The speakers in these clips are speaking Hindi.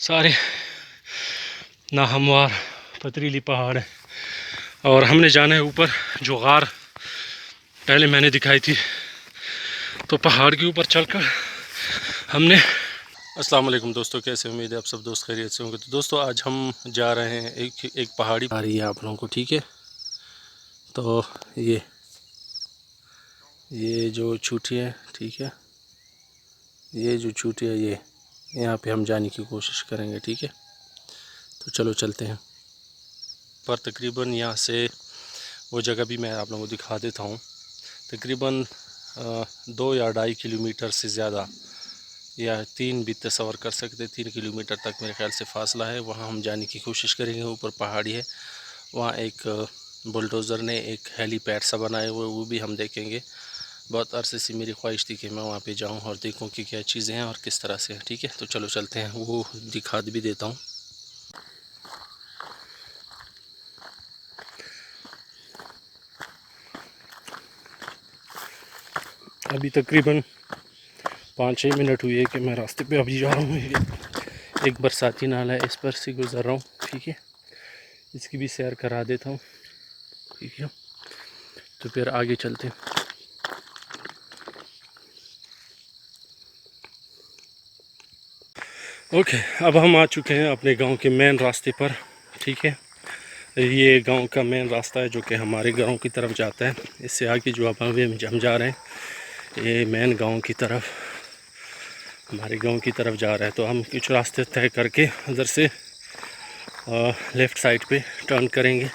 सारे नाहमवार पथरीली पहाड़ है और हमने जाना है ऊपर। जो गार पहले मैंने दिखाई थी, तो पहाड़ के ऊपर चलकर हमने। अस्सलाम वालेकुम दोस्तों, कैसे उम्मीद है आप सब दोस्त खैरियत से होंगे। तो दोस्तों आज हम जा रहे हैं एक पहाड़ी आ रही है आप लोगों को, ठीक है। तो ये जो चोटी है, ठीक है, ये जो चोटी है ये यहाँ पे हम जाने की कोशिश करेंगे, ठीक है। तो चलो चलते हैं। पर तकरीबन यहाँ से वो जगह भी मैं आप लोगों को दिखा देता हूँ। तकरीबन 2 या 2.5 किलोमीटर से ज़्यादा या 3 भी तस्वर कर सकते, 3 किलोमीटर तक मेरे ख्याल से फासला है। वहाँ हम जाने की कोशिश करेंगे। ऊपर पहाड़ी है, वहाँ एक बुलडोज़र ने एक हेलीपैड सा बनाया हुआ, वो भी हम देखेंगे। बहुत अरसे से मेरी ख्वाहिश थी कि मैं वहाँ पे जाऊँ और देखूँ कि क्या चीज़ें हैं और किस तरह से, ठीक है। तो चलो चलते हैं, वो दिखा भी देता हूँ। अभी तकरीबन 5-6 मिनट हुए कि मैं रास्ते पे अभी जा रहा हूँ। एक बरसाती नाला है, इस पर से गुज़र रहा हूँ, ठीक है। इसकी भी सैर करा देता हूँ, ठीक है। तो फिर आगे चलते हैं। ओके, अब हम आ चुके हैं अपने गांव के मेन रास्ते पर, ठीक है। ये गांव का मेन रास्ता है जो कि हमारे गांव की तरफ जाता है। इससे आगे जो अब हम जा रहे हैं, ये मेन गांव की तरफ, हमारे गांव की तरफ जा रहा है। तो हम कुछ रास्ते तय करके उधर से लेफ़्ट साइड पे टर्न करेंगे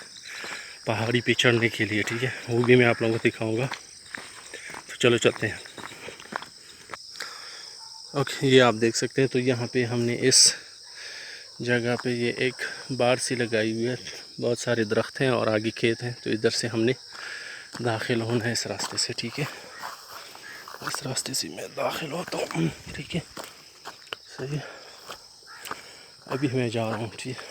पहाड़ी पे चढ़ने के लिए, ठीक है। वो भी मैं आप लोगों को दिखाऊंगा। तो चलो चलते हैं। ओके, ये आप देख सकते हैं। तो यहाँ पे हमने इस जगह पे ये एक बार सी लगाई हुई है, बहुत सारे दरख्त हैं और आगे खेत हैं। तो इधर से हमने दाखिल होना है इस रास्ते से, ठीक है। इस रास्ते से मैं दाखिल होता हूँ, ठीक है, सही है। अभी मैं जा रहा हूँ, ठीक है।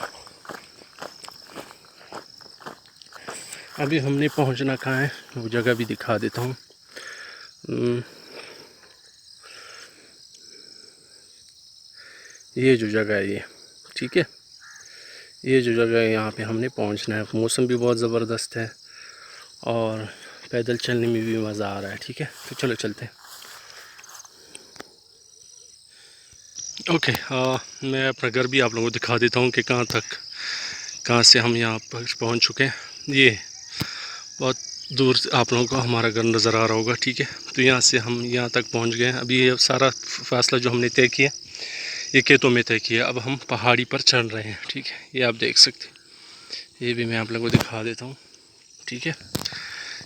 अभी हमने पहुँचना कहाँ है, वो जगह भी दिखा देता हूँ। ये जो जगह है ये, ठीक है, ये जो जगह है यहाँ पे हमने पहुँचना है। मौसम भी बहुत ज़बरदस्त है और पैदल चलने में भी मज़ा आ रहा है, ठीक है। तो चलो चलते हैं। ओके, मैं अपना घर भी आप लोगों को दिखा देता हूँ कि कहाँ से हम यहाँ पर पहुँच चुके हैं। ये बहुत दूर आप लोगों को हमारा घर नज़र आ रहा होगा, ठीक है। तो यहाँ से हम यहाँ तक पहुँच गए हैं। अभी ये सारा फासला जो हमने तय किया ये खेतों में तय किया। अब हम पहाड़ी पर चढ़ रहे हैं, ठीक है। ये आप देख सकते हैं, ये भी मैं आप लोगों को दिखा देता हूँ, ठीक है।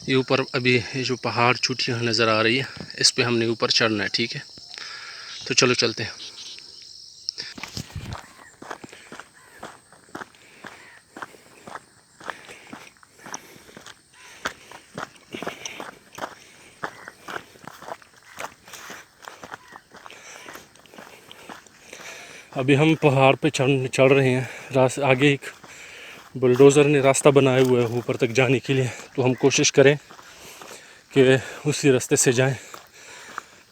ये ऊपर अभी ये जो पहाड़ चोटियाँ नज़र आ रही है, इस पे हमने ऊपर चढ़ना है, ठीक है। तो चलो चलते हैं। अभी हम पहाड़ पे चढ़ रहे हैं। आगे एक बुलडोज़र ने रास्ता बनाया हुआ है ऊपर तक जाने के लिए। तो हम कोशिश करें कि उसी रास्ते से जाएं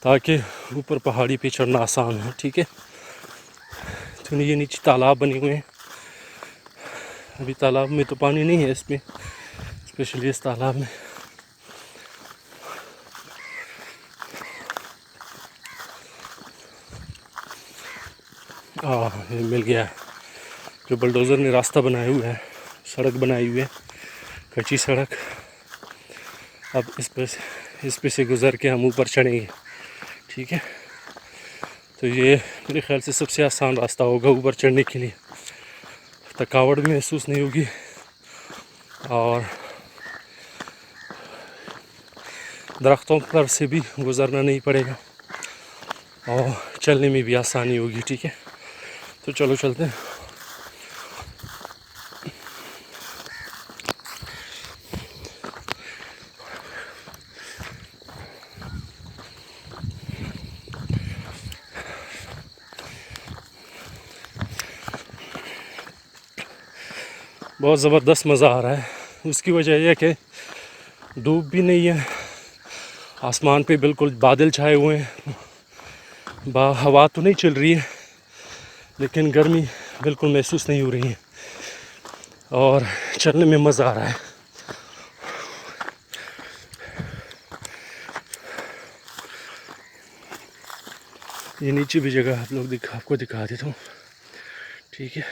ताकि ऊपर पहाड़ी पे चढ़ना आसान हो, ठीक है। तो ये नीचे तालाब बने हुए हैं। अभी तालाब में तो पानी नहीं है इसमें, स्पेशली इस तालाब में। ये मिल गया है। जो बुलडोज़र ने रास्ता बनाया हुआ है, सड़क बनाई हुई है, कच्ची सड़क। अब इस पे से गुज़र के हम ऊपर चढ़ेंगे, ठीक है। तो ये मेरे ख्याल से सबसे आसान रास्ता होगा ऊपर चढ़ने के लिए। थकावट भी महसूस नहीं होगी और दरख्तों पर से भी गुज़रना नहीं पड़ेगा और चलने में भी आसानी होगी, ठीक है। तो चलो चलते हैं। बहुत ज़बरदस्त मज़ा आ रहा है। उसकी वजह यह है कि धूप भी नहीं है, आसमान पे बिल्कुल बादल छाए हुए हैं, हवा तो नहीं चल रही है, लेकिन गर्मी बिल्कुल महसूस नहीं हो रही है और चलने में मज़ा आ रहा है। ये नीचे भी जगह आप लोग आपको दिखा देता हूँ, ठीक है।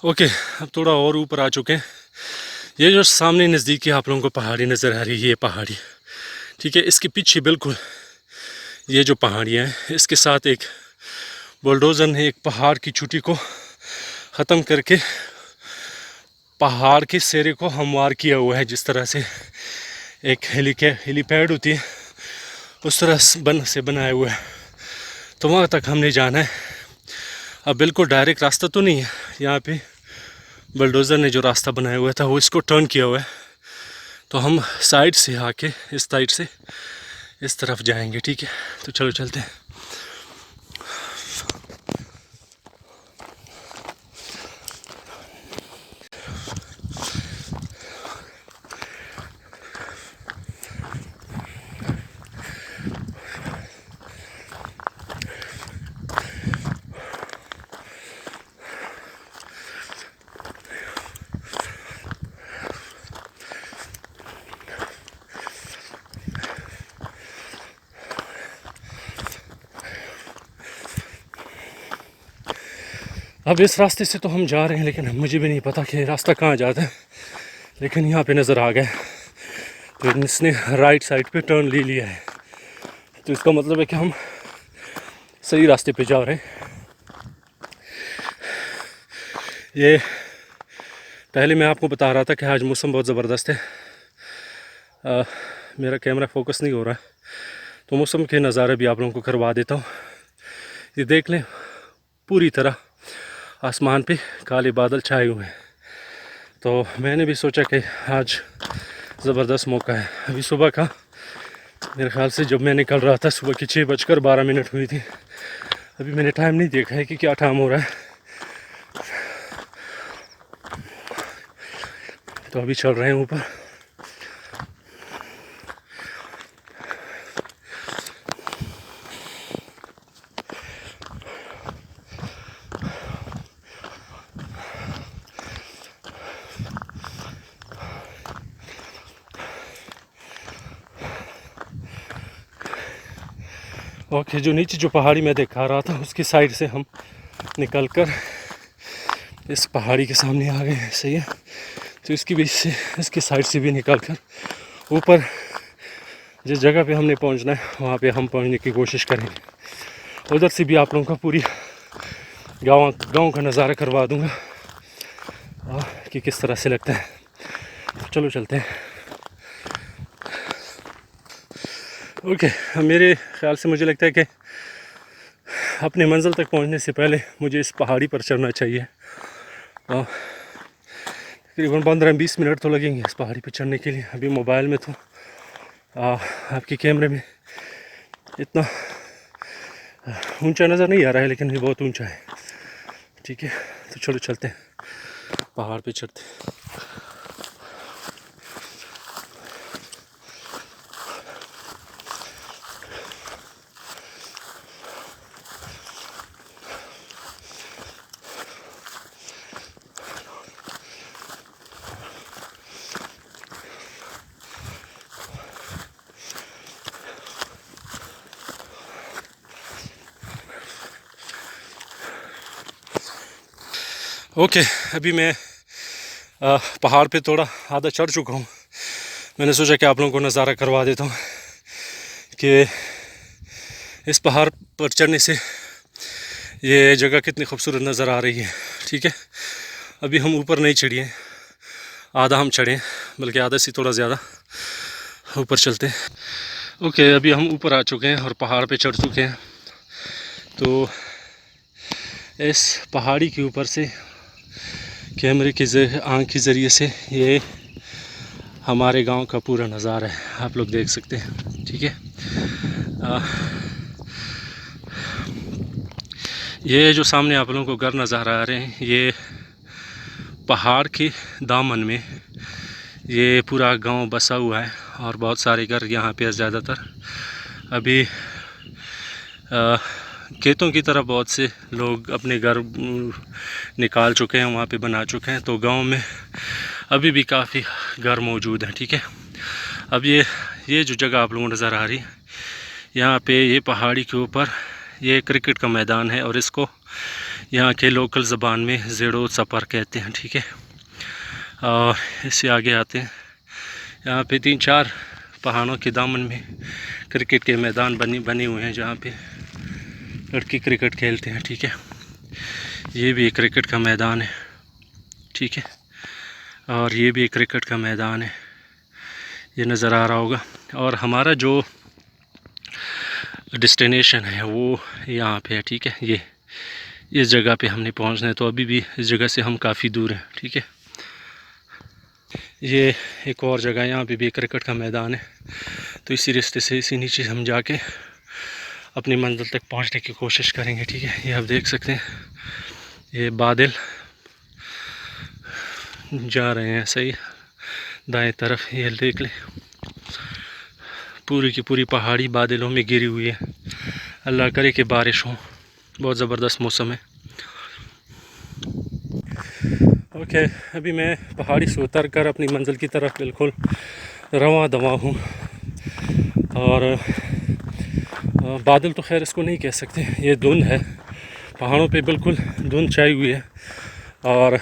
ओके, अब थोड़ा और ऊपर आ चुके हैं। ये जो सामने नज़दीकी आप लोगों को पहाड़ी नज़र आ रही है, ये पहाड़ी, ठीक है। इसके पीछे बिल्कुल ये जो पहाड़ियाँ हैं, इसके साथ एक बुलडोज़र ने एक पहाड़ की चोटी को ख़त्म करके पहाड़ के सिरे को हमवार किया हुआ है। जिस तरह से एक हेलीपैड होती है उस तरह से बनाया हुआ है। तो वहाँ तक हमने जाना है। अब बिल्कुल डायरेक्ट रास्ता तो नहीं है, यहाँ पे बुलडोज़र ने जो रास्ता बनाया हुआ था वो इसको टर्न किया हुआ है। तो हम साइड से आके इस साइड से इस तरफ जाएंगे, ठीक है। तो चलो चलते हैं। अब इस रास्ते से तो हम जा रहे हैं, लेकिन मुझे भी नहीं पता कि रास्ता कहाँ जाता है, लेकिन यहाँ पे नज़र आ गया। तो इसने राइट साइड पे टर्न ले लिया है, तो इसका मतलब है कि हम सही रास्ते पे जा रहे हैं। ये पहले मैं आपको बता रहा था कि आज मौसम बहुत ज़बरदस्त है। मेरा कैमरा फोकस नहीं हो रहा है, तो मौसम के नज़ारे भी आप लोगों को करवा देता हूँ। ये देख लें, पूरी तरह आसमान पे काले बादल छाए हुए हैं। तो मैंने भी सोचा कि आज ज़बरदस्त मौका है। अभी सुबह का मेरे ख्याल से जब मैं निकल रहा था, सुबह की 6:12 हुई थी। अभी मैंने टाइम नहीं देखा है कि क्या टाइम हो रहा है। तो अभी चल रहे हैं ऊपर। ओके, जो नीचे जो पहाड़ी मैं दिखा रहा था उसकी साइड से हम निकल कर इस पहाड़ी के सामने आ गए हैं, सही है। तो इसकी बीच से, इसकी साइड से भी निकल कर ऊपर जिस जगह पे हमने पहुंचना है वहाँ पे हम पहुंचने की कोशिश करेंगे। उधर से भी आप लोगों का पूरी गांव का नज़ारा करवा दूंगा कि किस तरह से लगता है। तो चलो चलते हैं। ओके, मेरे ख्याल से मुझे लगता है कि अपने मंजिल तक पहुंचने से पहले मुझे इस पहाड़ी पर चढ़ना चाहिए। तकरीबन 15-20 मिनट तो लगेंगे इस पहाड़ी पर चढ़ने के लिए। अभी मोबाइल में तो आपके कैमरे में इतना ऊंचा नज़र नहीं आ रहा है, लेकिन ये बहुत ऊंचा है, ठीक है। तो चलो चलते हैं, पहाड़ पे चढ़ते हैं। ओके, अभी मैं पहाड़ पे थोड़ा आधा चढ़ चुका हूँ। मैंने सोचा कि आप लोगों को नज़ारा करवा देता हूँ कि इस पहाड़ पर चढ़ने से ये जगह कितनी खूबसूरत नज़र आ रही है, ठीक है। अभी हम ऊपर नहीं चढ़े हैं, आधा हम चढ़े हैं, बल्कि आधा से थोड़ा ज़्यादा ऊपर चलते हैं। ओके, अभी हम ऊपर आ चुके हैं और पहाड़ पे चढ़ चुके हैं। तो इस पहाड़ी के ऊपर से कैमरे के आँख के ज़रिए से ये हमारे गांव का पूरा नज़ारा है, आप लोग देख सकते हैं। ठीक है, ये जो सामने आप लोगों को घर नज़र आ रहे हैं, ये पहाड़ के दामन में ये पूरा गांव बसा हुआ है और बहुत सारे घर यहाँ पे ज़्यादातर अभी खेतों की तरफ बहुत से लोग अपने घर निकाल चुके हैं, वहाँ पे बना चुके हैं। तो गांव में अभी भी काफ़ी घर मौजूद हैं। ठीक है, अब ये जो जगह आप लोगों को नज़र आ रही है, यहाँ पे ये पहाड़ी के ऊपर ये क्रिकेट का मैदान है और इसको यहाँ के लोकल ज़बान में ज़ेड़ो सपर कहते हैं। ठीक है, और इससे आगे आते हैं, यहाँ पे 3-4 पहाड़ों के दामन में क्रिकेट के मैदान बने हुए हैं जहाँ पे लड़के क्रिकेट खेलते हैं। ठीक है, ये भी एक क्रिकेट का मैदान है। ठीक है, और ये भी एक क्रिकेट का मैदान है, ये नज़र आ रहा होगा। और हमारा जो डेस्टिनेशन है वो यहाँ पे है। ठीक है, ये इस जगह पे हमने पहुँचना है, तो अभी भी इस जगह से हम काफ़ी दूर हैं। ठीक है, ये एक और जगह, यहाँ पे भी क्रिकेट का मैदान है। तो इसी रास्ते से इसी नीचे हम जाके अपनी मंजिल तक पहुँचने की कोशिश करेंगे। ठीक है, ये आप देख सकते हैं, ये बादल जा रहे हैं सही दाएं तरफ, ये देख ले, पूरी की पूरी पहाड़ी बादलों में घिरी हुई है। अल्लाह करे कि बारिश हो, बहुत ज़बरदस्त मौसम है। ओके, अभी मैं पहाड़ी से उतर कर अपनी मंजिल की तरफ बिल्कुल रवां दवा हूँ। और बादल तो खैर इसको नहीं कह सकते, ये धुंध है, पहाड़ों पे बिल्कुल धुंध छाई हुई है। और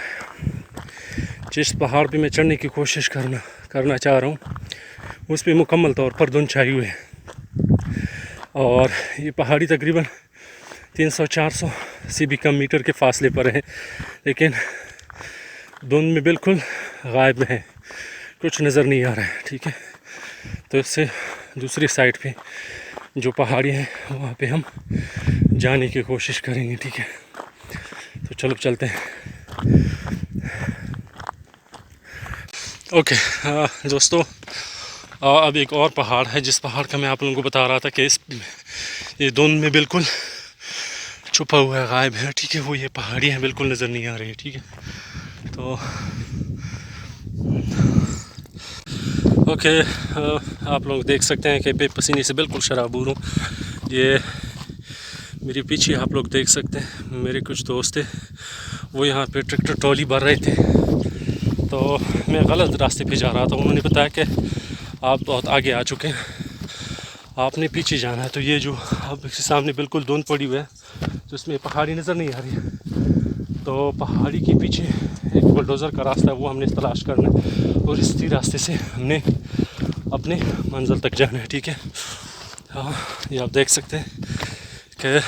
जिस पहाड़ पे मैं चढ़ने की कोशिश करना चाह रहा हूँ, उस पे मुकम्मल तौर पर धुंध छाई हुई है। और ये पहाड़ी तकरीबन 300-400 से भी कम मीटर के फासले पर है, लेकिन धुंध में बिल्कुल गायब है, कुछ नज़र नहीं आ रहा है। ठीक है, तो इससे दूसरी साइड पे जो पहाड़ी हैं वहाँ पे हम जाने की कोशिश करेंगे। ठीक है, तो चलो चलते हैं। ओके दोस्तों, अब एक और पहाड़ है जिस पहाड़ का मैं आप लोगों को बता रहा था कि ये धुंध में बिल्कुल छुपा हुआ है, गायब है। ठीक है, वो ये पहाड़ी है, बिल्कुल नज़र नहीं आ रही है। ठीक है, तो ओके, आप लोग देख सकते हैं कि पसीने से बिल्कुल शराबूर हूँ। ये मेरे पीछे आप लोग देख सकते हैं, मेरे कुछ दोस्त थे, वो यहाँ पे ट्रैक्टर ट्रॉली भर रहे थे, तो मैं गलत रास्ते पे जा रहा था। उन्होंने बताया कि आप बहुत आगे आ चुके हैं, आपने पीछे जाना है। तो ये जो अब सामने बिल्कुल धुंध पड़ी हुई है, तो इसमें पहाड़ी नज़र नहीं आ रही है। तो पहाड़ी के पीछे एक बुलडोज़र का रास्ता है, वो हमने तलाश करना है और इसी रास्ते से हमने अपने मंजिल तक जाना है। ठीक है, हाँ, ये आप देख सकते हैं कि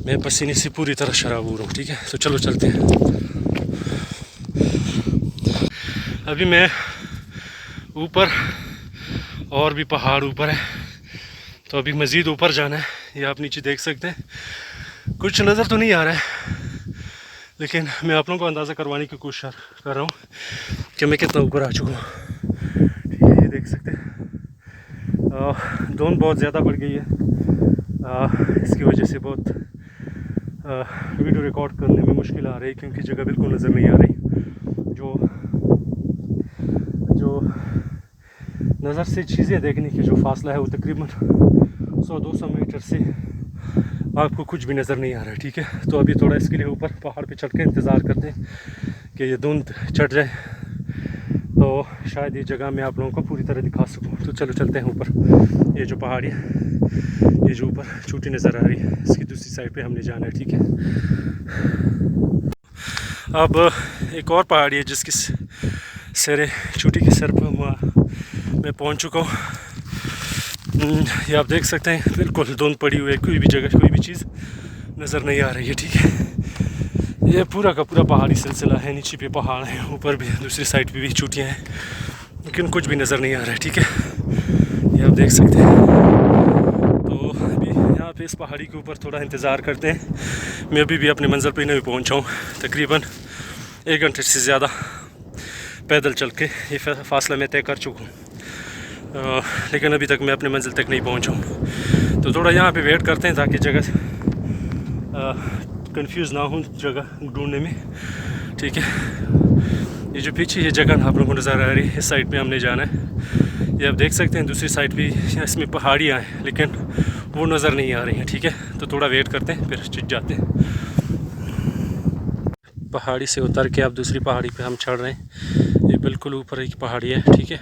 मैं पसीने से पूरी तरह शराबूर हूँ। ठीक है, तो चलो चलते हैं। अभी मैं ऊपर, और भी पहाड़ ऊपर है, तो अभी मज़ीद ऊपर जाना है। ये आप नीचे देख सकते हैं, कुछ नज़र तो नहीं आ रहा है, लेकिन मैं आप लोगों को अंदाज़ा करवाने की कोशिश कर रहा हूँ कि मैं कितना ऊपर आ चुका हूँ। ये देख सकते हैं, धुंध बहुत ज़्यादा बढ़ गई है, इसकी वजह से बहुत वीडियो रिकॉर्ड करने में मुश्किल आ रही है, क्योंकि जगह बिल्कुल नज़र नहीं आ रही। जो नज़र से चीज़ें देखने की जो फासला है वो तकरीबन 100-200 मीटर से आपको कुछ भी नज़र नहीं आ रहा है। ठीक है, तो अभी थोड़ा इसके लिए ऊपर पहाड़ पे चढ़ के इंतज़ार करते हैं कि ये धुंध चढ़ जाए, तो शायद ये जगह मैं आप लोगों को पूरी तरह दिखा सकूं। तो चलो चलते हैं ऊपर। ये जो पहाड़ी है, ये जो ऊपर छोटी नज़र आ रही है, इसकी दूसरी साइड पे हमने जाना है। ठीक है, अब एक और पहाड़ी है जिसकी सिरे चोटी के सर पर हुआ मैं पहुंच चुका हूँ। ये आप देख सकते हैं, बिल्कुल धुंध पड़ी हुई है, कोई भी जगह कोई भी चीज़ नज़र नहीं आ रही है। ठीक है, ये पूरा का पूरा पहाड़ी सिलसिला है, नीचे पे पहाड़ है, ऊपर भी दूसरी साइड पे भी चोटियाँ हैं, लेकिन कुछ भी नज़र नहीं आ रहा है। ठीक है, ये आप देख सकते हैं। तो अभी यहाँ पे इस पहाड़ी के ऊपर थोड़ा इंतज़ार करते हैं। मैं अभी भी अपने मंजिल पे नहीं पहुँचा हूँ, तकरीबन 1 घंटे से ज़्यादा पैदल चल के ये फासला मैं तय कर चुका हूँ, लेकिन अभी तक मैं अपनी मंजिल तक नहीं पहुँचा हूँ। तो थोड़ा यहाँ पे वेट करते हैं ताकि जगह कंफ्यूज ना हो जगह ढूंढने में, ठीक है। ये जो पीछे ये जगह आप लोगों को नज़र आ रही है, इस साइड पे हमने जाना है। ये आप देख सकते हैं दूसरी साइड भी इसमें पहाड़ियाँ हैं, लेकिन वो नज़र नहीं आ रही हैं, ठीक है। तो थोड़ा वेट करते हैं, फिर चिट जाते हैं। पहाड़ी से उतर के अब दूसरी पहाड़ी पे हम चढ़ रहे हैं। ये बिल्कुल ऊपर एक पहाड़ी है, ठीक है,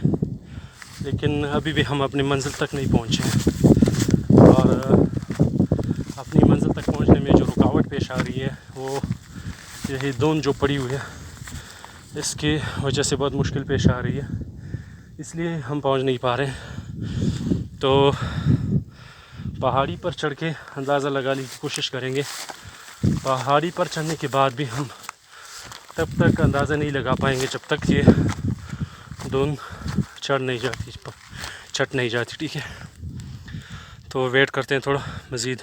लेकिन अभी भी हम अपनी मंजिल तक नहीं पहुँचे हैं। और अपनी मंजिल तक पहुँचने में जो रुकावट पेश आ रही है वो यही धुंध जो पड़ी हुई है, इसकी वजह से बहुत मुश्किल पेश आ रही है, इसलिए हम पहुँच नहीं पा रहे हैं। तो पहाड़ी पर चढ़ के अंदाज़ा लगाने की कोशिश करेंगे। पहाड़ी पर चढ़ने के बाद भी हम तब तक अंदाज़ा नहीं लगा पाएंगे जब तक ये धुंध चढ़ नहीं जाती, ठीक है। तो वेट करते हैं थोड़ा मज़ीद।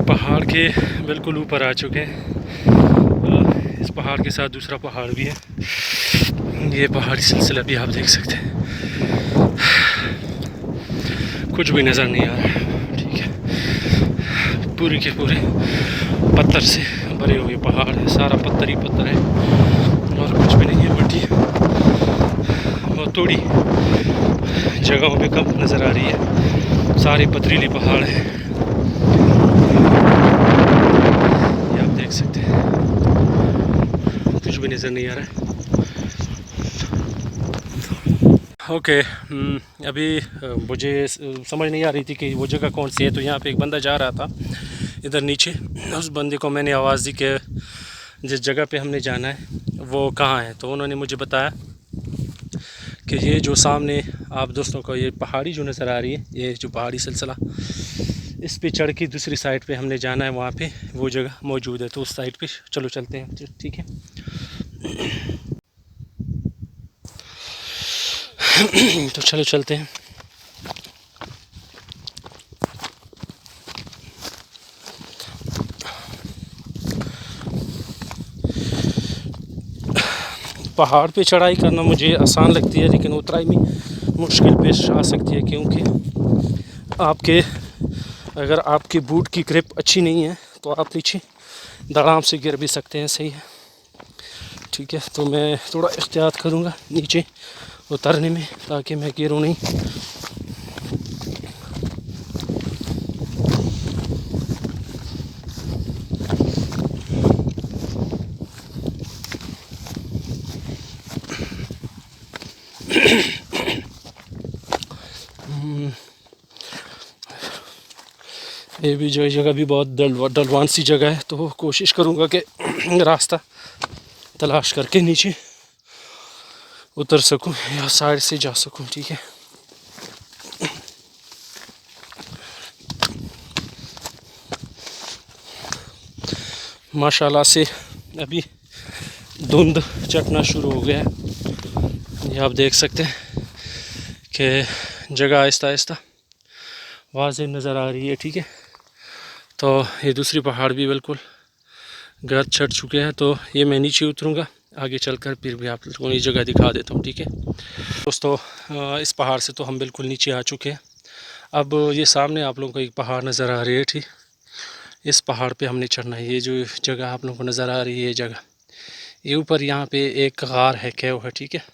पहाड़ के बिल्कुल ऊपर आ चुके हैं। इस पहाड़ के साथ दूसरा पहाड़ भी है, ये पहाड़ी सिलसिला भी आप देख सकते हैं। कुछ भी नज़र नहीं आ रहा है, ठीक है। पूरे के पूरे पत्थर से भरे हुए पहाड़ है, सारा पत्थर ही पत्थर है और कुछ भी नहीं है। मिट्टी बहुत थोड़ी जगहों पे कम नज़र आ रही है, सारे पथरीली पहाड़ हैं, ये आप देख सकते हैं। कुछ भी नज़र नहीं आ रहा है। ओके, अभी मुझे समझ नहीं आ रही थी कि वो जगह कौन सी है। तो यहाँ पे एक बंदा जा रहा था इधर नीचे, उस बंदे को मैंने आवाज़ दी कि जिस जगह पे हमने जाना है वो कहाँ है। तो उन्होंने मुझे बताया कि ये जो सामने आप दोस्तों को ये पहाड़ी जो नज़र आ रही है, ये जो पहाड़ी सिलसिला, इस पे चढ़ के दूसरी साइड पे हमने जाना है, वहाँ पे वो जगह मौजूद है। तो उस साइड पे चलो चलते हैं, ठीक है। तो चलो चलते हैं। पहाड़ पे चढ़ाई करना मुझे आसान लगती है, लेकिन उतराई में मुश्किल पेश आ सकती है, क्योंकि अगर आपके बूट की ग्रिप अच्छी नहीं है तो आप नीचे धड़ाम से गिर भी सकते हैं, सही है, ठीक है। तो मैं थोड़ा एहतियात करूँगा नीचे उतरने में, ताकि मैं गिरूँ नहीं। ये भी जो जगह भी बहुत ढलवान सी जगह है, तो कोशिश करूँगा कि रास्ता तलाश करके नीचे उतर सकूँ या साइड से जा सकूँ, ठीक है। माशाल्लाह से अभी धुंध चटना शुरू हो गया है, ये आप देख सकते हैं कि जगह आहिस्ता आहिस्ता वाज़ेह नज़र आ रही है, ठीक है। तो ये दूसरी पहाड़ भी बिल्कुल गर्द चढ़ चुके हैं। तो ये मैं नीचे उतरूँगा, आगे चलकर फिर भी आप लोगों को ये जगह दिखा देता हूँ, ठीक है दोस्तों। इस पहाड़ से तो हम बिल्कुल नीचे आ चुके हैं। अब ये सामने आप लोगों को एक पहाड़ नज़र आ रही है, ठीक, इस पहाड़ पे हमने चढ़ना है। ये जो जगह आप लोगों को नज़र आ रही है, ये जगह, ये ऊपर यहाँ पे एक गार है, केव है, ठीक है।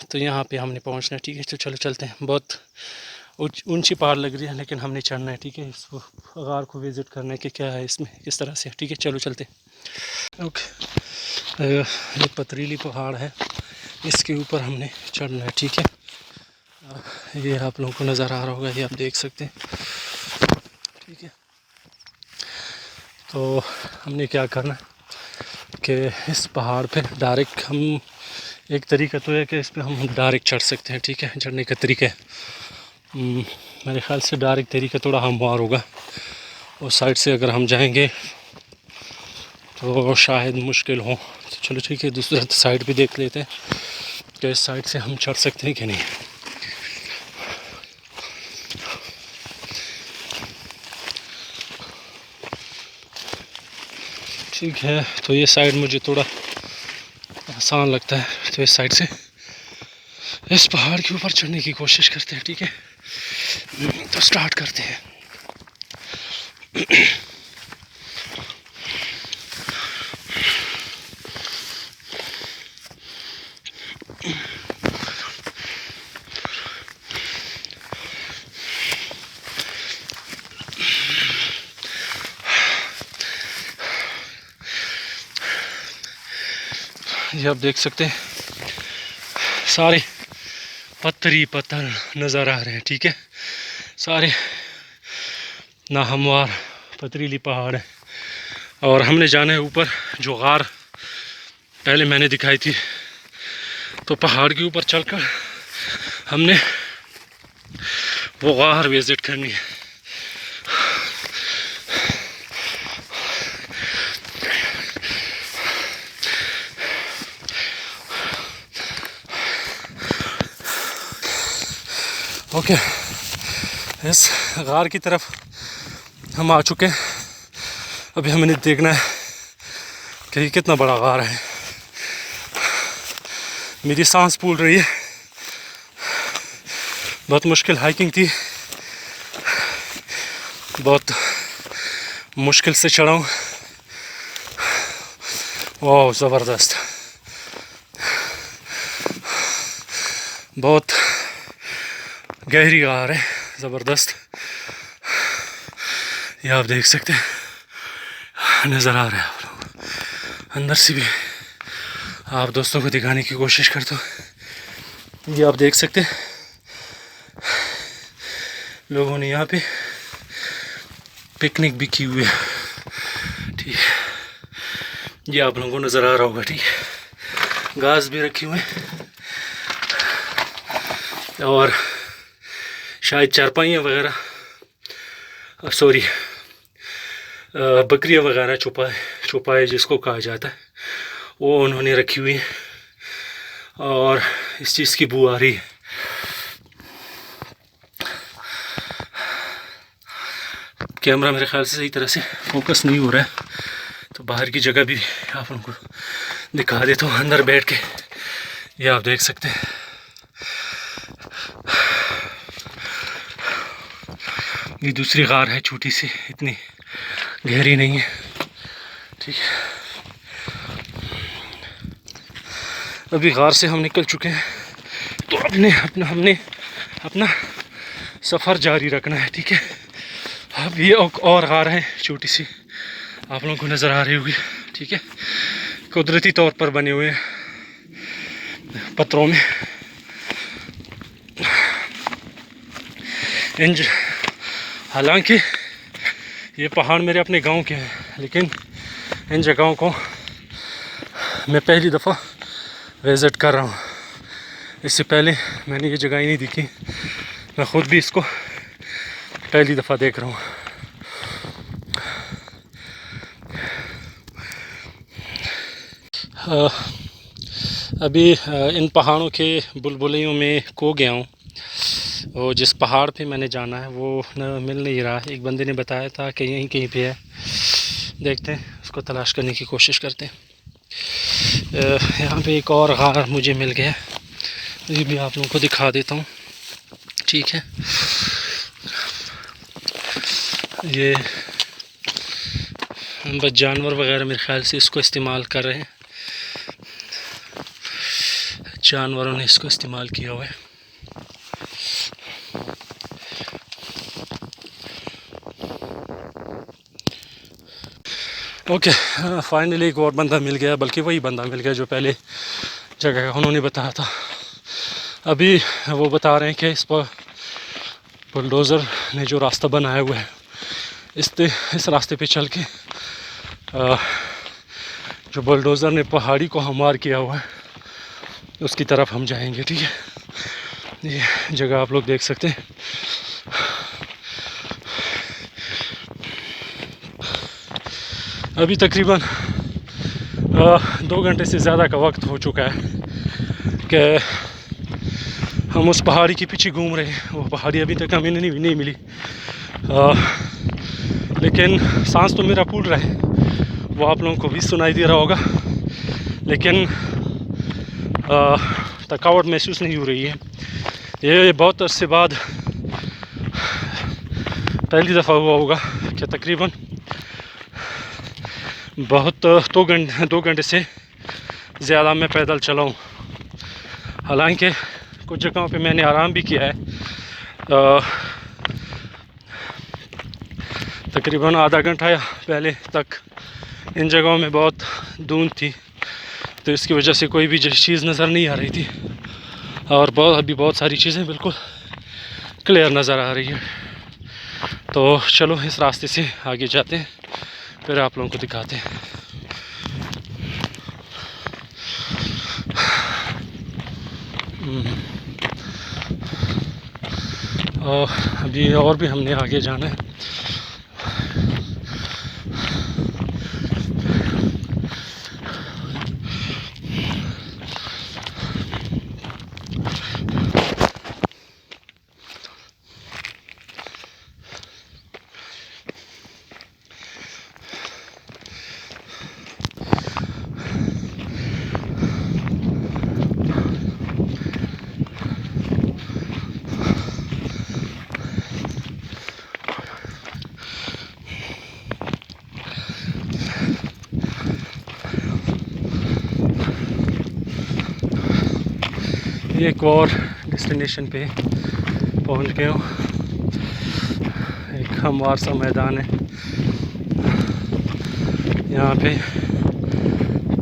तो यहाँ पे हमने पहुँचना है, ठीक है। तो चलो चलते हैं। बहुत ऊंची पहाड़ लग रही है, लेकिन हमने चढ़ना है, ठीक है। इस गार को विज़िट करना है कि क्या है इसमें, किस तरह से, ठीक है। चलो चलते हैं। ओके, ये पथरीली पहाड़ है, इसके ऊपर हमने चढ़ना है, ठीक है। ये आप लोगों को नज़र आ रहा होगा, ये आप देख सकते हैं, ठीक है। तो हमने क्या करना है कि इस पहाड़ पे डायरेक्ट हम, एक तरीका तो है कि इस पे हम डायरेक्ट चढ़ सकते हैं, ठीक है। चढ़ने का तरीका मेरे ख़्याल से डायरेक्ट तरीका थोड़ा हमवार होगा, उस साइड से अगर हम जाएंगे तो शायद मुश्किल हो। तो चलो ठीक है, दूसरी साइड भी देख लेते हैं कि इस साइड से हम चढ़ सकते हैं कि नहीं। ठीक है, तो ये साइड मुझे थोड़ा आसान लगता है, तो इस साइड से इस पहाड़ के ऊपर चढ़ने की कोशिश करते हैं। ठीक है, तो स्टार्ट करते हैं। ये आप देख सकते हैं सारे पत्थर ही पत्थर नज़र आ रहे हैं। ठीक है, सारे नाहमवार पथरीली पहाड़ है और हमने जाना है ऊपर। जो गार पहले मैंने दिखाई थी, तो पहाड़ के ऊपर चलकर हमने वो गार विज़िट करनी है। ओके, इस गार की तरफ हम आ चुके हैं। अभी हमें देखना है कि ये कितना बड़ा गार है। मेरी सांस फूल रही है, बहुत मुश्किल हाइकिंग थी, बहुत मुश्किल से चढ़ा हूँ। वाह, ज़बरदस्त, बहुत गहरी गार है, ज़बरदस्त। ये आप देख सकते हैं, नज़र आ रहा है आप लोग अंदर से भी। आप दोस्तों को दिखाने की कोशिश करता हूँ। ये आप देख सकते हैं, लोगों ने यहाँ पे पिकनिक भी की हुई है। ठीक है, ये आप लोगों को नज़र आ रहा होगा। ठीक है, घास भी रखी हुई है और शायद चारपाइयाँ वगैरह, सॉरी बकरियाँ वगैरह, चौपाए जिसको कहा जाता है, वो उन्होंने रखी हुई है और इस चीज़ की बू आ रही है। कैमरा मेरे ख्याल से सही तरह से फोकस नहीं हो रहा है, तो बाहर की जगह भी आप उनको दिखा देता हूँ अंदर बैठ के। ये आप देख सकते हैं, ये दूसरी गार है, छोटी सी, इतनी गहरी नहीं है। ठीक है, अभी गार से हम निकल चुके हैं, तो हमने अपना सफ़र जारी रखना है। ठीक है, अब ये और गार है छोटी सी, आप लोगों को नज़र आ रही होगी। ठीक है, कुदरती तौर पर बने हुए हैं पत्थरों में। हालांकि ये पहाड़ मेरे अपने गांव के हैं, लेकिन इन जगहों को मैं पहली दफ़ा विज़िट कर रहा हूँ। इससे पहले मैंने ये जगह ही नहीं देखी, मैं ख़ुद भी इसको पहली दफ़ा देख रहा हूँ। अभी इन पहाड़ों के बुलबुलियों में खो गया हूँ। वो जिस पहाड़ पे मैंने जाना है वो मिल नहीं रहा। एक बंदे ने बताया था कि यहीं कहीं पे है, देखते हैं, उसको तलाश करने की कोशिश करते हैं। यहाँ पे एक और गार मुझे मिल गया, ये भी आप लोगों को दिखा देता हूँ। ठीक है, ये बस जानवर वगैरह मेरे ख्याल से इसको इस्तेमाल कर रहे हैं, जानवरों ने इसको इस्तेमाल किया हुआ है। ओके, फाइनली एक और बंदा मिल गया, बल्कि वही बंदा मिल गया जो पहले जगह उन्होंने बताया था। अभी वो बता रहे हैं कि इस पर बुलडोज़र ने जो रास्ता बनाया हुआ है, इस रास्ते पे चल के जो बुलडोज़र ने पहाड़ी को हमवार किया हुआ है, उसकी तरफ हम जाएंगे। ठीक है, ये जगह आप लोग देख सकते हैं। अभी तकरीबन 2 घंटे से ज़्यादा का वक्त हो चुका है कि हम उस पहाड़ी के पीछे घूम रहे हैं। वो पहाड़ी अभी तक हमें नहीं मिली, लेकिन सांस तो मेरा फूल रहा है, वो आप लोगों को भी सुनाई दे रहा होगा, लेकिन थकावट महसूस नहीं हो रही है। ये बहुत अरसे बाद पहली दफ़ा हुआ होगा कि तकरीबन बहुत 2 घंटे से ज़्यादा मैं पैदल चला हूँ। हालांकि कुछ जगहों पे मैंने आराम भी किया है। तकरीबन आधा घंटा या पहले तक इन जगहों में बहुत धुंध थी, तो इसकी वजह से कोई भी चीज़ नज़र नहीं आ रही थी, और अभी बहुत सारी चीज़ें बिल्कुल क्लियर नज़र आ रही है। तो चलो इस रास्ते से आगे जाते हैं, फिर आप लोगों को दिखाते हैं। और अभी और भी हमने आगे जाना है। एक और डेस्टिनेशन पे पहुंच गए हूँ। एक हमवार सा मैदान है, यहाँ पे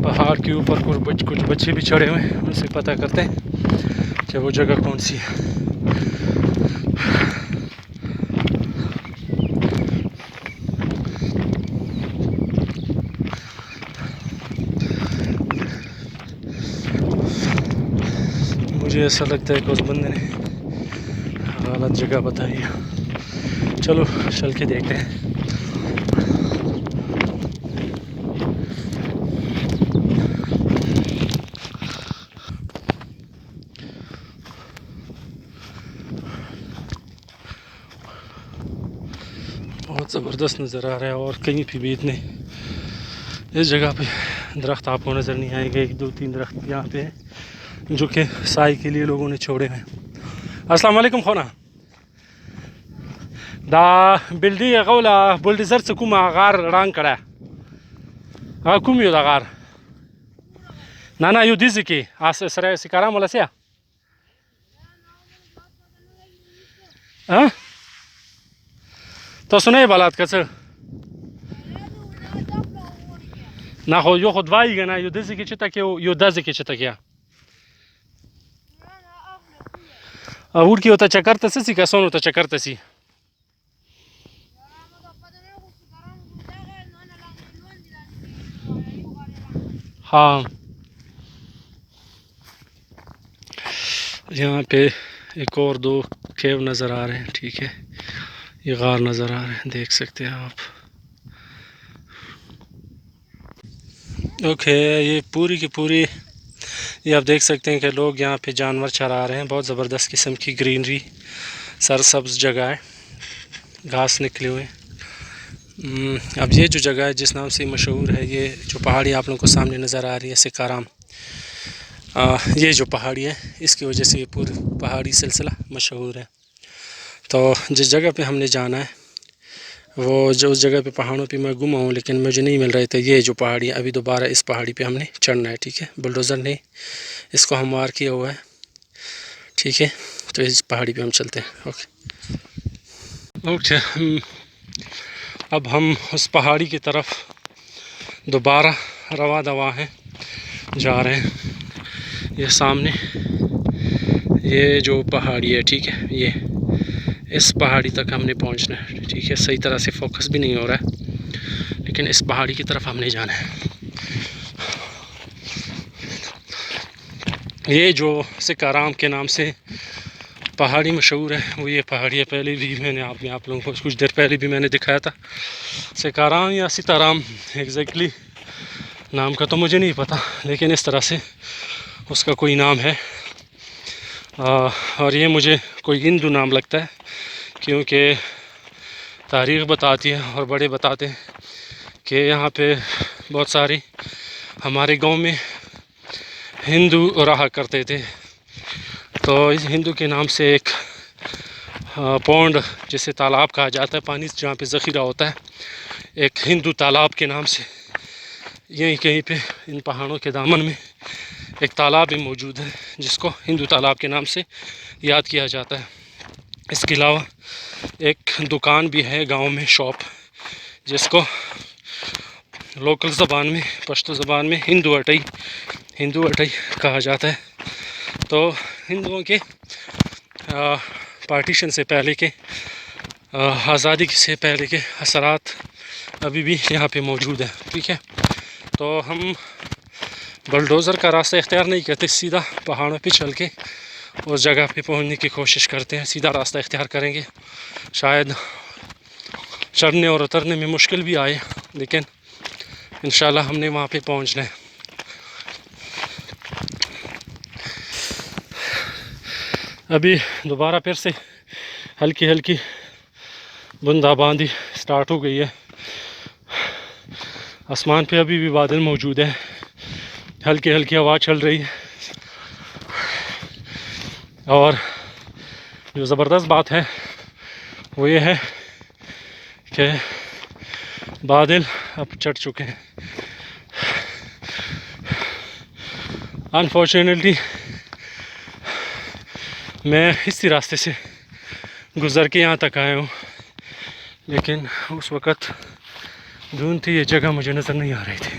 पहाड़ के ऊपर कुछ बच्चे भी चढ़े हुए हैं। उनसे पता करते हैं कि वो जगह कौन सी है। मुझे ऐसा लगता है कि उस बंदे ने गलत जगह बताई है। चलो चल के देखते हैं। बहुत ज़बरदस्त नज़र आ रहा है, और कहीं भी इतने इस जगह पे दरख्त आपको नज़र नहीं आएंगे। 1-2-3 दरख्त यहाँ पे हैं जो कि साई के लिए लोगों ने छोड़े हैं। अस्सलाम वालेकुम खोना दा बिल्डी गौला बुलडोजर से कुमा गार रांग कड़ा कुम यो दा गार ना यो दिस की आस सरे सिकारा मला से हाँ तो सुने बालात का सर ना हो यो खुद वाई गना यो दिस की चिता के यो दस की चिता क्या उड़की होता चकरता सी का सोनो तो चकरता सी हाँ। यहाँ पे एक और 2 केव नज़र आ रहे हैं, ठीक है। ये गार नज़र आ रहे हैं, देख सकते हैं आप। ओके, ये पूरी की पूरी ये आप देख सकते हैं कि लोग यहाँ पे जानवर चरा रहे हैं। बहुत ज़बरदस्त किस्म की ग्रीनरी, सरसब्ज जगह है, घास निकले हुए। अब ये जो जगह है जिस नाम से मशहूर है, ये जो पहाड़ी आप लोगों को सामने नज़र आ रही है सिकाराम, ये जो पहाड़ी है इसकी वजह से ये पूरी पहाड़ी सिलसिला मशहूर है। तो जिस जगह पे हमने जाना है वो जो उस जगह पे पहाड़ों पे मैं गुमा हूँ, लेकिन मुझे नहीं मिल रहे थे। ये जो पहाड़ी है, अभी दोबारा इस पहाड़ी पे हमने चढ़ना है, ठीक है। बुलडोज़र ने इसको हमवार किया हुआ है, ठीक है। तो इस पहाड़ी पे हम चलते हैं। ओके, अब हम उस पहाड़ी की तरफ दोबारा रवा दवा हैं, जा रहे हैं। ये सामने ये जो पहाड़ी है, ठीक है, ये इस पहाड़ी तक हमने पहुंचना है, ठीक है। सही तरह से फोकस भी नहीं हो रहा है, लेकिन इस पहाड़ी की तरफ हमने जाना है। ये जो सिकाराम के नाम से पहाड़ी मशहूर है, वो ये पहाड़ी है। पहले भी मैंने आप लोगों को कुछ देर पहले भी मैंने दिखाया था। सिकाराम या सीताराम एग्जैक्टली नाम का तो मुझे नहीं पता, लेकिन इस तरह से उसका कोई नाम है। और ये मुझे कोई हिंदू नाम लगता है, क्योंकि तारीख़ बताती है और बड़े बताते हैं कि यहाँ पे बहुत सारे हमारे गांव में हिंदू रहा करते थे। तो इस हिंदू के नाम से एक पौंड जिसे तालाब कहा जाता है, पानी जहाँ पे ज़ख़ीरा होता है, एक हिंदू तालाब के नाम से यहीं कहीं पे इन पहाड़ों के दामन में एक तालाब भी मौजूद है जिसको हिंदू तालाब के नाम से याद किया जाता है। इसके अलावा एक दुकान भी है गांव में, शॉप, जिसको लोकल ज़बान में, पश्तो ज़बान में हिंदू अटई कहा जाता है। तो हिंदुओं के पार्टीशन से पहले के, आज़ादी से पहले के असरात अभी भी यहाँ पे मौजूद है। ठीक है, तो हम बुलडोज़र का रास्ता इख्तियार नहीं करते, सीधा पहाड़ों पे चल के उस जगह पे पहुँचने की कोशिश करते हैं। सीधा रास्ता इख्तियार करेंगे, शायद चढ़ने और उतरने में मुश्किल भी आए, लेकिन इंशाल्लाह हमने वहाँ पे पहुँचना है। अभी दोबारा फिर से हल्की हल्की बूंदाबांदी स्टार्ट हो गई है। आसमान पे अभी भी बादल मौजूद है, हल्की हल्की हवा चल रही है। और जो ज़बरदस्त बात है वो ये है कि बादल अब चढ़ चुके हैं। अनफॉर्चुनेटली मैं इसी रास्ते से गुज़र के यहाँ तक आया हूँ, लेकिन उस वक़्त धुंध थी, ये जगह मुझे नज़र नहीं आ रही थी।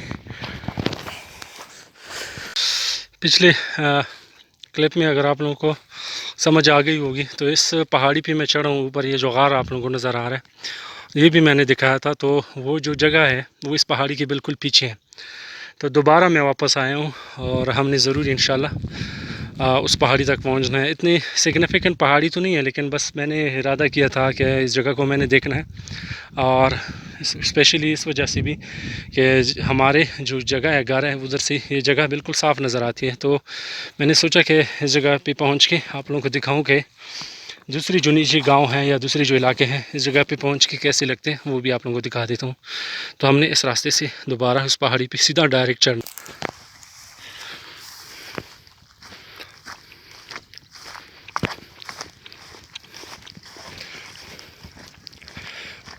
पिछले क्लिप में अगर आप लोगों को समझ आ गई होगी तो इस पहाड़ी पे मैं चढ़ा हूँ ऊपर। ये जो गार आप लोगों को नज़र आ रहा है ये भी मैंने दिखाया था। तो वो जो जगह है वो इस पहाड़ी के बिल्कुल पीछे है। तो दोबारा मैं वापस आया हूँ और हमने ज़रूर इंशाल्लाह उस पहाड़ी तक पहुँचना है। इतनी सिग्निफिकेंट पहाड़ी तो नहीं है, लेकिन बस मैंने इरादा किया था कि इस जगह को मैंने देखना है। और स्पेशली इस वजह से भी कि हमारे जो जगह है, घर है, उधर से ये जगह बिल्कुल साफ़ नज़र आती है। तो मैंने सोचा कि इस जगह पे पहुंच के आप लोगों को दिखाऊं कि दूसरी जो नीचे गांव हैं या दूसरे जो इलाके हैं इस जगह पे पहुंच के कैसे लगते हैं, वो भी आप लोगों को दिखा देता हूँ। तो हमने इस रास्ते से दोबारा उस पहाड़ी पे सीधा डायरेक्ट चढ़ना।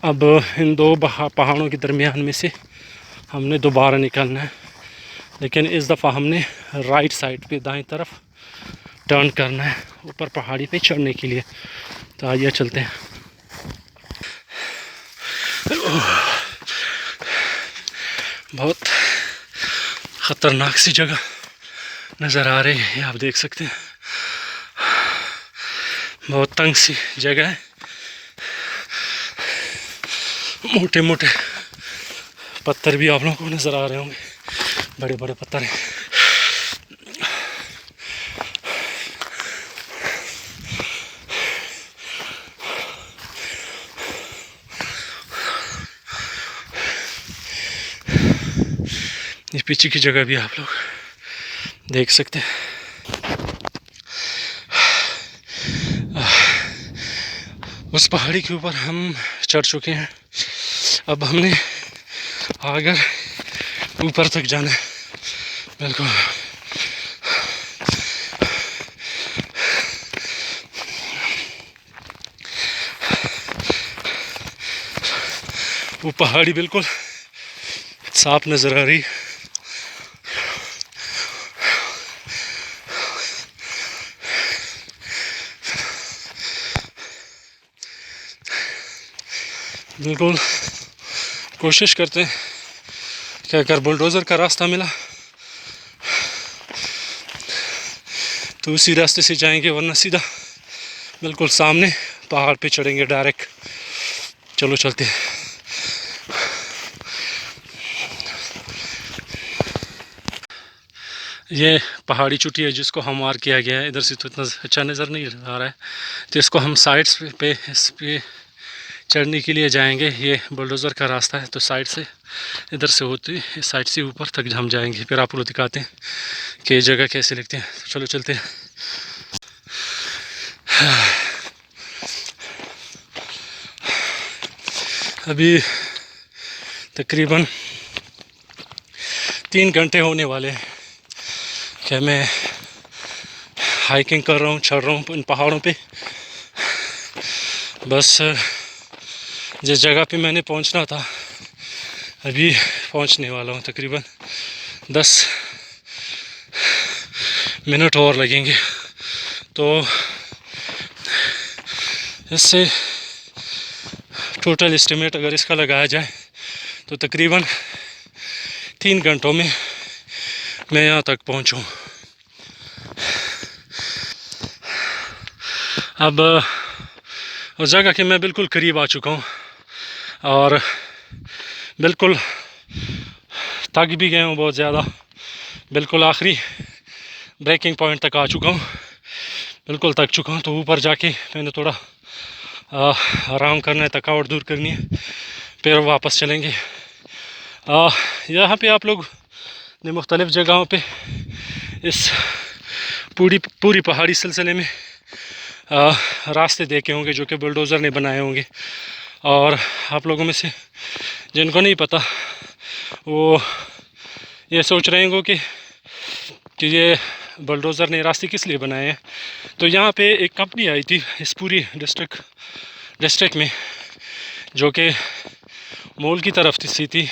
अब इन दो पहाड़ों के दरमियान में से हमने दोबारा निकलना है, लेकिन इस दफ़ा हमने राइट साइड पे, दाएं तरफ टर्न करना है ऊपर पहाड़ी पे चढ़ने के लिए। तो आइए चलते हैं। बहुत ख़तरनाक सी जगह नज़र आ रही है, आप देख सकते हैं। बहुत तंग सी जगह है, मोटे मोटे पत्थर भी आप लोगों को नज़र आ रहे होंगे, बड़े बड़े पत्थर हैं। ये पीछे की जगह भी आप लोग देख सकते हैं। उस पहाड़ी के ऊपर हम चढ़ चुके हैं, अब हमने आकर ऊपर तक जाना है। बिल्कुल वो पहाड़ी बिल्कुल साफ नज़र आ रही। बिल्कुल कोशिश करते हैं कि अगर बुलडोज़र का रास्ता मिला तो उसी रास्ते से जाएंगे, वरना सीधा बिल्कुल सामने पहाड़ पे चढ़ेंगे डायरेक्ट। चलो चलते हैं। ये पहाड़ी चोटी है जिसको हम मार किया गया है। इधर से तो इतना अच्छा नज़र नहीं आ रहा है, तो इसको हम साइड्स पे इस पे चढ़ने के लिए जाएंगे। ये बुलडोज़र का रास्ता है, तो साइड से इधर से होती इस साइड से ऊपर तक हम जाएंगे। फिर आप लोग दिखाते हैं कि ये जगह कैसे लगती है। तो चलो चलते हैं। अभी तकरीबन 3 घंटे होने वाले हैं कि मैं हाइकिंग कर रहा हूँ, चढ़ रहा हूँ इन पहाड़ों पे। बस जिस जगह पे मैंने पहुँचना था अभी पहुँचने वाला हूँ। तकरीबन 10 मिनट और लगेंगे। तो इससे टोटल एस्टिमेट अगर इसका लगाया जाए तो तकरीबन 3 घंटों में मैं यहाँ तक पहुँचूँ। अब उस जगह के मैं बिल्कुल करीब आ चुका हूँ और बिल्कुल थक भी गया हूँ बहुत ज़्यादा। बिल्कुल आखिरी ब्रेकिंग पॉइंट तक आ चुका हूँ, बिल्कुल थक चुका हूँ। तो ऊपर जाके मैंने थोड़ा आराम करना है, थकावट दूर करनी है, फिर वापस चलेंगे। यहाँ पे आप लोग ने मुख्तलिफ़ जगहों पे इस पूरी पहाड़ी सिलसिले में रास्ते देखे होंगे जो कि बुलडोज़र ने बनाए होंगे। और आप लोगों में से जिनको नहीं पता वो ये सोच रहे होंगे कि ये बुलडोज़र ने रास्ते किस लिए बनाए हैं। तो यहाँ पे एक कंपनी आई थी इस पूरी डिस्ट्रिक्ट में जो कि मोल की तरफ थी,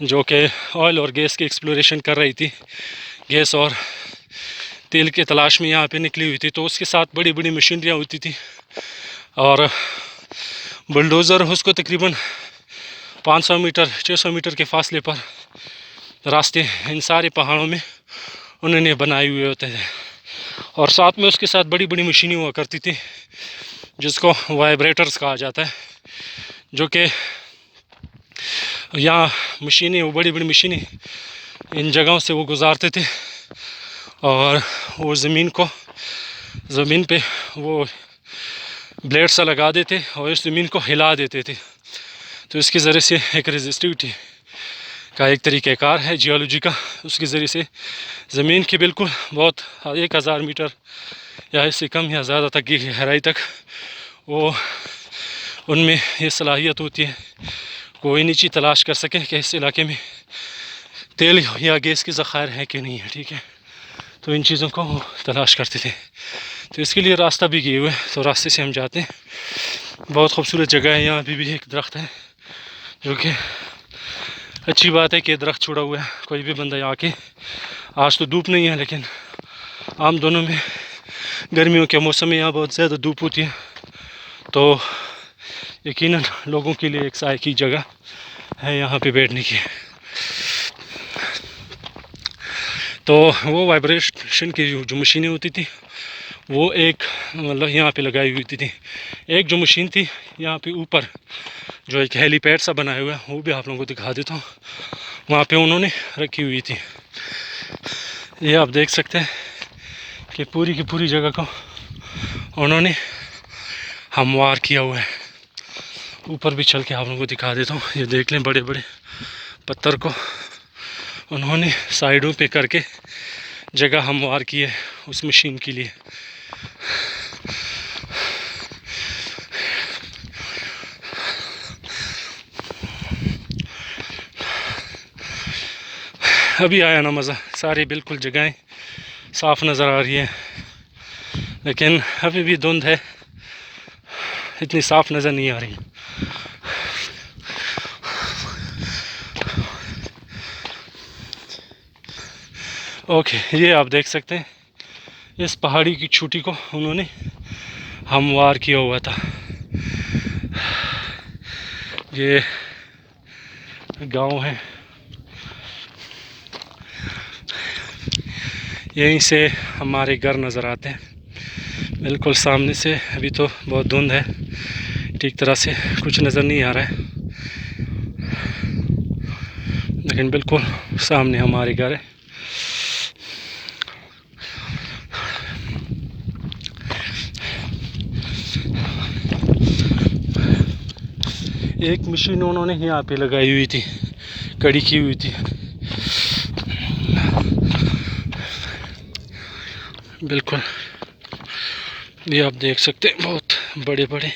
जो कि ऑयल और गैस की एक्सप्लोरेशन कर रही थी, गैस और तेल की तलाश में यहाँ पे निकली हुई थी। तो उसके साथ बड़ी बड़ी मशीनरियाँ होती थी और बुलडोज़र उसको तकरीबन 500 मीटर 600 मीटर के फासले पर रास्ते इन सारे पहाड़ों में उन्होंने बनाए हुए होते थे। और साथ में उसके साथ बड़ी बड़ी मशीनें हुआ करती थी जिसको वाइब्रेटर्स कहा जाता है, जो कि यहाँ मशीनें, वो बड़ी बड़ी मशीनें इन जगहों से वो गुजारते थे और वो ज़मीन पे वो ब्लेड सा लगा देते और इस ज़मीन को हिला देते थे। तो इसके ज़रिए से एक रेजिस्टिविटी का एक तरीक़ाकार है जियोलॉजी का, उसके ज़रिए से ज़मीन की बिल्कुल बहुत 1000 मीटर या इससे कम या ज़्यादा तक की गहराई तक वो उनमें ये सलाहियत होती है कोई नीचे तलाश कर सके कि इस इलाके में तेल या गैस के ज़खायर हैं कि नहीं है, ठीक है। तो इन चीज़ों को वो तलाश करते थे। तो इसके लिए रास्ता भी किए हुए, तो रास्ते से हम जाते हैं। बहुत खूबसूरत जगह है। यहाँ भी एक दरख्त है जो कि अच्छी बात है कि दरख्त छोड़ा हुआ है, कोई भी बंदा आके, आज तो धूप नहीं है लेकिन आम दोनों में गर्मियों के मौसम में यहाँ बहुत ज़्यादा धूप होती है, तो यकीनन लोगों के लिए एक साए की जगह है यहाँ पे बैठने की। तो वो वाइब्रेशन की जो मशीनें होती थी वो एक मतलब यहाँ पे लगाई हुई थी। एक जो मशीन थी यहाँ पे ऊपर जो एक हेलीपैड सा बनाया हुआ है वो भी आप लोगों को दिखा देता हूँ, वहाँ पे उन्होंने रखी हुई थी। ये आप देख सकते हैं कि पूरी की पूरी जगह को उन्होंने हमवार किया हुआ है। ऊपर भी चल के आप लोगों को दिखा देता हूँ। ये देख लें, बड़े बड़े पत्थर को उन्होंने साइडों पे करके जगह हमवार की है उस मशीन के लिए। अभी आया ना मज़ा, सारी बिल्कुल जगहें साफ़ नज़र आ रही है, लेकिन अभी भी धुंध है, इतनी साफ़ नज़र नहीं आ रही। ओके, ये आप देख सकते हैं इस पहाड़ी की चोटी को उन्होंने हमवार किया हुआ था। ये गांव है, यहीं से हमारे घर नज़र आते हैं बिल्कुल सामने से। अभी तो बहुत धुंध है, ठीक तरह से कुछ नज़र नहीं आ रहा है, लेकिन बिल्कुल सामने हमारे घर है। एक मशीन उन्होंने यहाँ पे लगाई हुई थी, कड़ी की हुई थी बिल्कुल। ये आप देख सकते हैं बहुत बड़े बड़े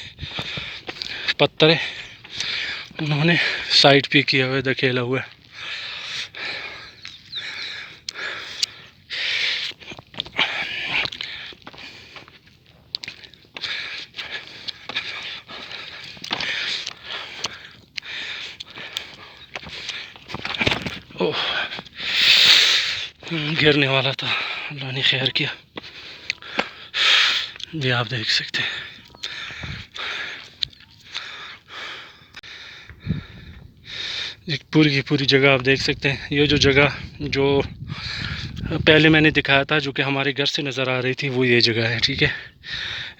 पत्थर है उन्होंने साइड पे किया हुआ है, धकेला हुआ है। ओह, गिरने वाला था, अल्लाह ने खैर किया। ये आप देख सकते हैं। एक पूरी की पूरी जगह आप देख सकते हैं। ये जो जगह जो पहले मैंने दिखाया था, जो कि हमारे घर से नज़र आ रही थी, वो ये जगह है, ठीक है।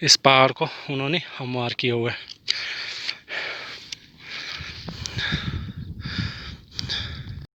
इस पहाड़ को उन्होंने हमवार किया हुआ है।